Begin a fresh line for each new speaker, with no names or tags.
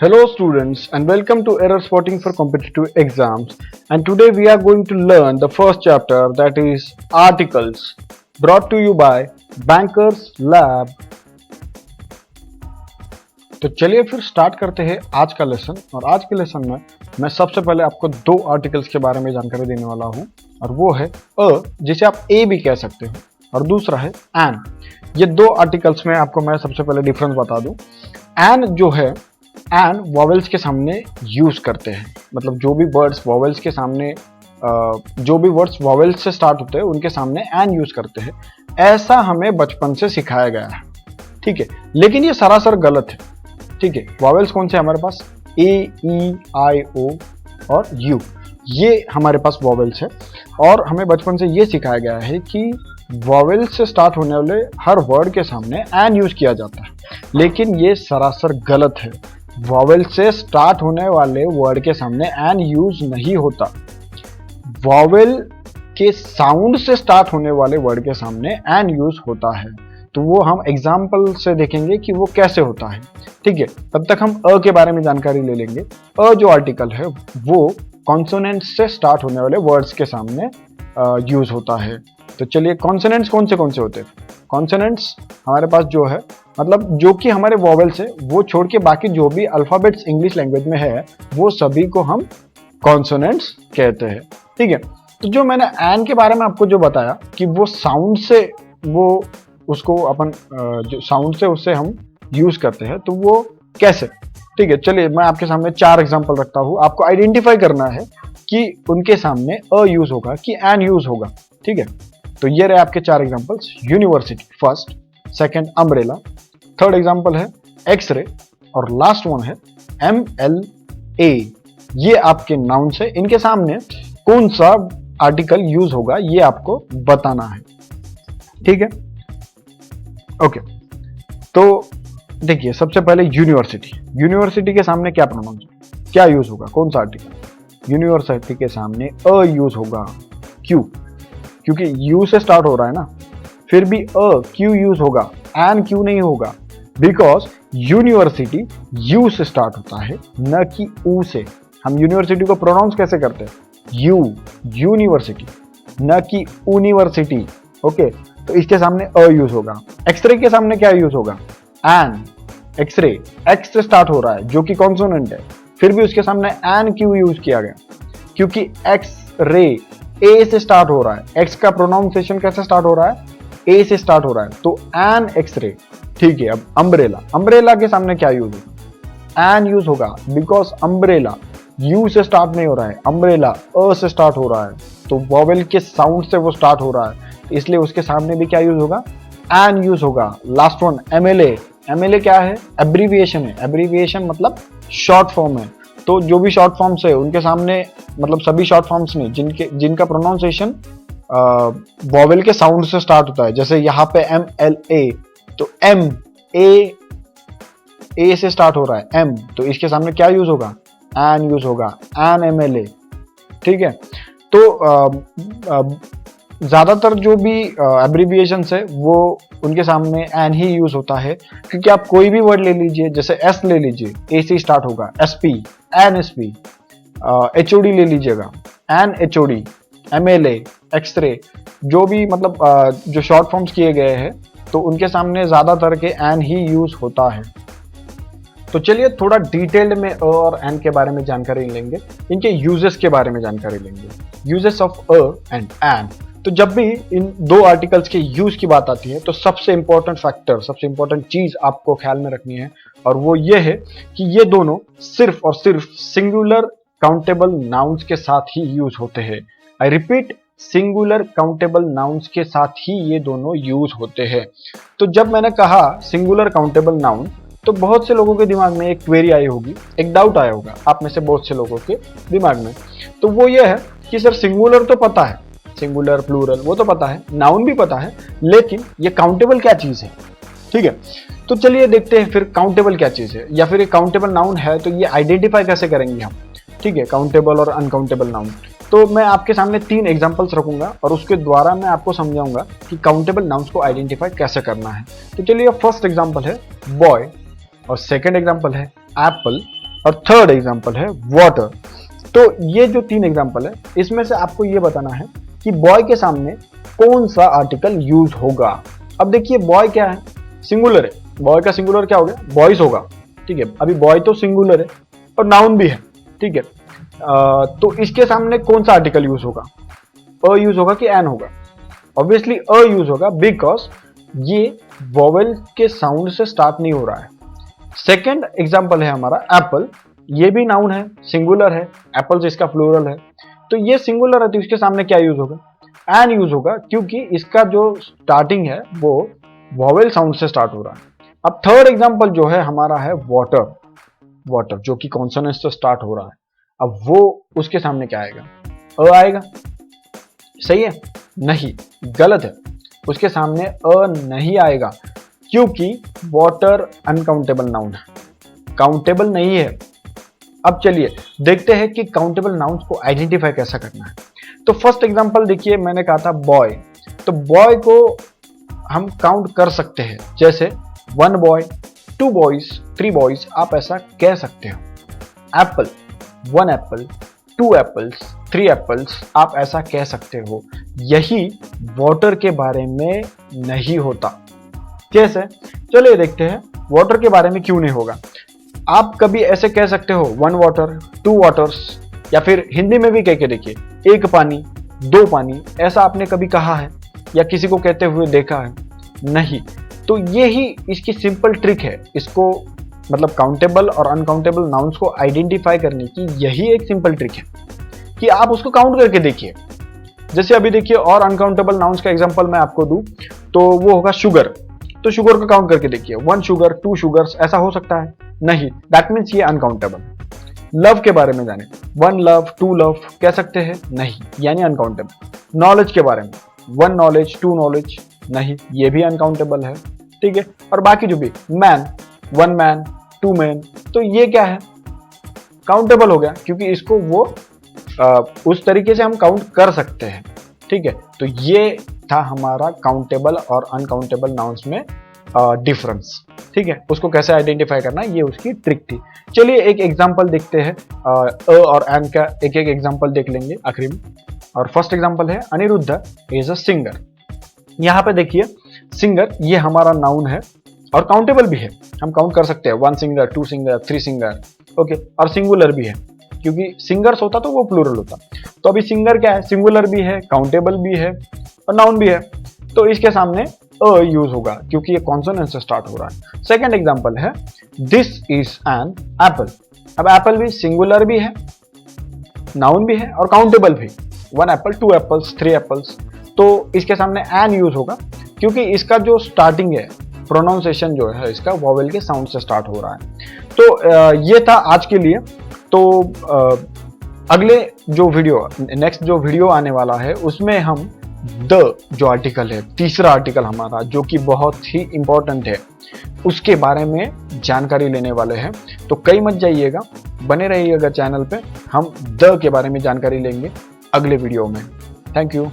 Hello students and welcome to Error Spotting for Competitive Exams, and today we are going to learn the first chapter, that is articles, brought to you by Bankers Lab. तो चलिए फिर start करते हैं आज का lesson. और आज के लेसन में मैं सबसे पहले आपको दो आर्टिकल्स के बारे में जानकारी देने वाला हूं, और वो है अ, जिसे आप ए भी कह सकते हो, और दूसरा है एन। ये दो आर्टिकल्स में आपको मैं सबसे पहले डिफरेंस बता दूं। एन जो है, एन वॉवेल्स के सामने यूज करते हैं, मतलब जो भी वर्ड्स वॉवेल्स के सामने जो भी वर्ड्स वॉवेल्स से स्टार्ट होते हैं उनके सामने एन यूज करते हैं। ऐसा हमें बचपन से सिखाया गया है, ठीक है, लेकिन ये सरासर गलत है। ठीक है, वॉवेल्स कौन से हमारे पास? ए, ई, आई, ओ और यू, ये हमारे पास वॉवेल्स है। और हमें बचपन से ये सिखाया गया है कि वॉवेल्स से स्टार्ट होने वाले हर वर्ड के सामने एन यूज किया जाता है, लेकिन ये सरासर गलत है। वॉवेल से स्टार्ट होने वाले वर्ड के सामने एन यूज नहीं होता। वॉवेल के साउंड से स्टार्ट होने वाले वर्ड के सामने एन यूज होता है। तो वो हम एग्जाम्पल से देखेंगे कि वो कैसे होता है। ठीक है, तब तक हम अ के बारे में जानकारी ले लेंगे। अ जो आर्टिकल है वो कॉन्सोनेंट्स से स्टार्ट होने वाले वर्ड्स के सामने यूज होता है। तो चलिए, कॉन्सोनेंट्स कौन से होते हैं? कॉन्सोनेंट्स हमारे पास जो है, मतलब जो कि हमारे वॉवेल्स है वो छोड़ के बाकी जो भी अल्फाबेट्स इंग्लिश लैंग्वेज में है वो सभी को हम कॉन्सोनेंट्स कहते हैं। ठीक है, तो जो मैंने एन के बारे में आपको जो बताया कि वो साउंड से, वो उसको अपन जो साउंड से उससे हम यूज करते हैं, तो वो कैसे? ठीक है, चलिए मैं आपके सामने 4 एग्जांपल रखता हूं। आपको आइडेंटिफाई करना है कि उनके सामने अ यूज होगा कि एन यूज होगा। ठीक है, तो ये रहे आपके 4 examples. University first, second umbrella, third example है एक्सरे, और लास्ट वन है MLA। ये आपके नाउन्स है, इनके सामने कौन सा आर्टिकल यूज होगा ये आपको बताना है। ठीक है, ओके। तो देखिए, सबसे पहले यूनिवर्सिटी। यूनिवर्सिटी के सामने क्या प्रोनाउंस, क्या यूज होगा, कौन सा आर्टिकल? यूनिवर्सिटी के सामने अ यूज होगा। क्यों? क्योंकि यू से स्टार्ट हो रहा है ना, फिर भी अ क्यू यूज होगा, एन क्यू नहीं होगा, बिकॉज यूनिवर्सिटी यू से स्टार्ट होता है, न कि ऊ से। हम यूनिवर्सिटी को प्रोनाउंस कैसे करते हैं? यू, यूनिवर्सिटी, न कि यूनिवर्सिटी। ओके, तो इसके सामने अ यूज होगा। एक्सरे के सामने क्या यूज होगा? एन। एक्सरे एक्स से स्टार्ट हो रहा है जो कि कॉन्सोनेंट है, फिर भी उसके सामने एन क्यू यूज किया गया, क्योंकि एक्स रे ए से स्टार्ट हो रहा है। एक्स का प्रोनाउंसिएशन कैसे स्टार्ट हो रहा है? ए से स्टार्ट हो रहा है, तो एन एक्सरे। ठीक है, अब अम्ब्रेला। अम्ब्रेला के सामने क्या यूज होगा? एन यूज होगा, बिकॉज अम्ब्रेला यू से स्टार्ट नहीं हो रहा है, अम्ब्रेला अ से स्टार्ट हो रहा है, तो वॉवेल के साउंड से वो स्टार्ट हो रहा है, इसलिए उसके सामने भी क्या यूज होगा? एन यूज होगा। Last one MLA। MLA क्या है? एब्रीविएशन है। एब्रीविएशन मतलब शॉर्ट फॉर्म है, तो जो भी शॉर्ट फॉर्म्स है उनके सामने, मतलब सभी शॉर्ट फॉर्म्स में जिनका प्रोनाउंसिएशन वॉवेल के साउंड से स्टार्ट होता है, जैसे यहाँ पे MLA, तो ए से स्टार्ट हो रहा है, एम, तो इसके सामने क्या यूज होगा? एन यूज होगा, एन MLA। ठीक है, तो ज्यादातर जो भी एब्रीविएशंस है वो उनके सामने एन ही यूज होता है, क्योंकि आप कोई भी वर्ड ले लीजिए, जैसे एस ले लीजिए, ए से स्टार्ट होगा, SP, NSP, HOD ले लीजिएगा, NHOD, MLA, एक्सरे, जो भी मतलब जो शॉर्ट फॉर्म्स किए गए हैं, तो उनके सामने ज्यादातर के एन ही यूज होता है। तो चलिए थोड़ा डिटेल्ड में अ और एन के बारे में जानकारी लेंगे, इनके यूजेस के बारे में जानकारी लेंगे। Uses of a and an. तो जब भी इन दो आर्टिकल्स के यूज की बात आती है, तो सबसे इंपॉर्टेंट फैक्टर, सबसे इंपॉर्टेंट चीज आपको ख्याल में रखनी है, और वो ये है कि ये दोनों सिर्फ और सिर्फ सिंगुलर काउंटेबल नाउन्स के साथ ही यूज होते हैं। I repeat, singular countable nouns के साथ ही ये दोनों यूज होते हैं। तो जब मैंने कहा सिंगुलर काउंटेबल नाउन, तो बहुत से लोगों के दिमाग में एक क्वेरी आई होगी, एक डाउट आया होगा आप में से बहुत से लोगों के दिमाग में। तो वो ये है कि सर सिंगुलर तो पता है, सिंगुलर प्लूरल वो तो पता है, नाउन भी पता है, लेकिन ये काउंटेबल क्या चीज है? ठीक है, तो चलिए देखते हैं फिर काउंटेबल क्या चीज है, या फिर ये काउंटेबल नाउन है तो ये आइडेंटिफाई कैसे करेंगे हम। ठीक है, काउंटेबल और अनकाउंटेबल नाउन। तो मैं आपके सामने 3 एग्जांपल्स रखूंगा और उसके द्वारा मैं आपको समझाऊंगा कि काउंटेबल नाउन्स को आइडेंटिफाई कैसे करना है। तो चलिए, फर्स्ट एग्जांपल है बॉय, और सेकंड एग्जांपल है एप्पल, और थर्ड एग्जाम्पल है वाटर। तो ये जो 3 एग्जाम्पल है, इसमें से आपको ये बताना है कि बॉय के सामने कौन सा आर्टिकल यूज होगा। अब देखिए बॉय क्या है, सिंगुलर है, बॉय का सिंगुलर क्या हो गया, बॉयज होगा, ठीक है। अभी बॉय तो सिंगुलर है और नाउन भी है, ठीक है। तो इसके सामने कौन सा आर्टिकल यूज होगा, अ यूज होगा कि एन होगा? ऑब्वियसली अ यूज होगा, बिकॉज ये वोवेल के साउंड से स्टार्ट नहीं हो रहा है। सेकेंड एग्जाम्पल है हमारा एप्पल, ये भी नाउन है, सिंगुलर है, एप्पल्स इसका प्लूरल है, तो ये सिंगुलर है, तो इसके सामने क्या यूज होगा, एन यूज होगा, क्योंकि इसका जो स्टार्टिंग है वो वोवेल साउंड से स्टार्ट हो रहा है। अब थर्ड एग्जाम्पल जो है हमारा है वाटर, वाटर जो कि कॉन्सोनेंट से स्टार्ट हो रहा है। अब वो उसके सामने क्या आएगा, अ आएगा, सही है? नहीं, गलत है, उसके सामने अ नहीं आएगा, क्योंकि वाटर अनकाउंटेबल नाउन है, काउंटेबल नहीं है। अब चलिए देखते हैं कि काउंटेबल नाउन्स को आइडेंटिफाई कैसा करना है। तो फर्स्ट एग्जांपल देखिए, मैंने कहा था बॉय, तो बॉय को हम काउंट कर सकते हैं, जैसे 1 बॉय, 2 बॉयज, 3 बॉयज, आप ऐसा कह सकते हो। एप्पल, 1 एप्पल, 2 एप्पल्स, 3 एप्पल्स, आप ऐसा कह सकते हो। यही वाटर के बारे में नहीं होता। कैसे? चलिए देखते हैं वाटर के बारे में क्यों नहीं होगा। आप कभी ऐसे कह सकते हो 1 वाटर, 2 वाटर्स, या फिर हिंदी में भी कह के देखिए 1 पानी, 2 पानी, ऐसा आपने कभी कहा है या किसी को कहते हुए देखा है? नहीं। तो ये ही इसकी सिंपल ट्रिक है, इसको मतलब काउंटेबल और अनकाउंटेबल नाउन्स को आइडेंटिफाई करने की यही एक सिंपल ट्रिक है कि आप उसको काउंट करके देखिए। जैसे अभी देखिए और अनकाउंटेबल नाउन्स का एग्जांपल मैं आपको दूं तो वो होगा शुगर, तो शुगर को काउंट करके देखिए 1 शुगर, 2 शुगर्स, ऐसा हो सकता है? नहीं, दैट मीन्स ये अनकाउंटेबल। लव के बारे में जाने, 1 लव, 2 लव कह सकते हैं? नहीं, यानी अनकाउंटेबल। नॉलेज के बारे में 1 नॉलेज, 2 नॉलेज, नहीं, ये भी अनकाउंटेबल है, ठीक है। और बाकी जो भी मैन, 1 मैन, 2 मैन, तो ये क्या है, काउंटेबल हो गया, क्योंकि इसको वो उस तरीके से हम काउंट कर सकते हैं, ठीक है। तो ये था हमारा काउंटेबल और अनकाउंटेबल नाउन्स में डिफरेंस, ठीक है। उसको कैसे आइडेंटिफाई करना, ये उसकी ट्रिक थी। चलिए एक एग्जांपल देखते हैं, अ और एन का एक एक एग्जांपल देख लेंगे आखिरी में। और फर्स्ट एग्जांपल है अनिरुद्ध इज अ सिंगर। यहाँ पे देखिए सिंगर ये हमारा नाउन है और काउंटेबल भी है, हम काउंट कर सकते हैं 1 सिंगर, 2 सिंगर, 3 सिंगर, ओके। और सिंगुलर भी है, क्योंकि सिंगर्स होता तो वो प्लूरल होता। तो अभी सिंगर क्या है, सिंगुलर भी है, काउंटेबल भी है और नाउन भी है, तो इसके सामने अ यूज होगा, क्योंकि ये कॉन्सोनेंट से स्टार्ट हो रहा है। सेकंड एग्जांपल है दिस इज एन एप्पल। अब एप्पल भी सिंगुलर भी है, नाउन भी है और काउंटेबल भी, 1 एप्पल, 2 एप्पल्स, 3 एप्पल्स, तो इसके सामने एन यूज होगा, क्योंकि इसका जो स्टार्टिंग है, प्रोनाउंसिएशन जो है इसका वोवेल के साउंड से स्टार्ट हो रहा है। तो ये था आज के लिए। तो अगले जो वीडियो, नेक्स्ट जो वीडियो आने वाला है, उसमें हम द जो आर्टिकल है, तीसरा आर्टिकल हमारा, जो कि बहुत ही इंपॉर्टेंट है, उसके बारे में जानकारी लेने वाले हैं। तो कहीं मत जाइएगा, बने रहिएगा चैनल पे, हम द के बारे में जानकारी लेंगे अगले वीडियो में। Thank you.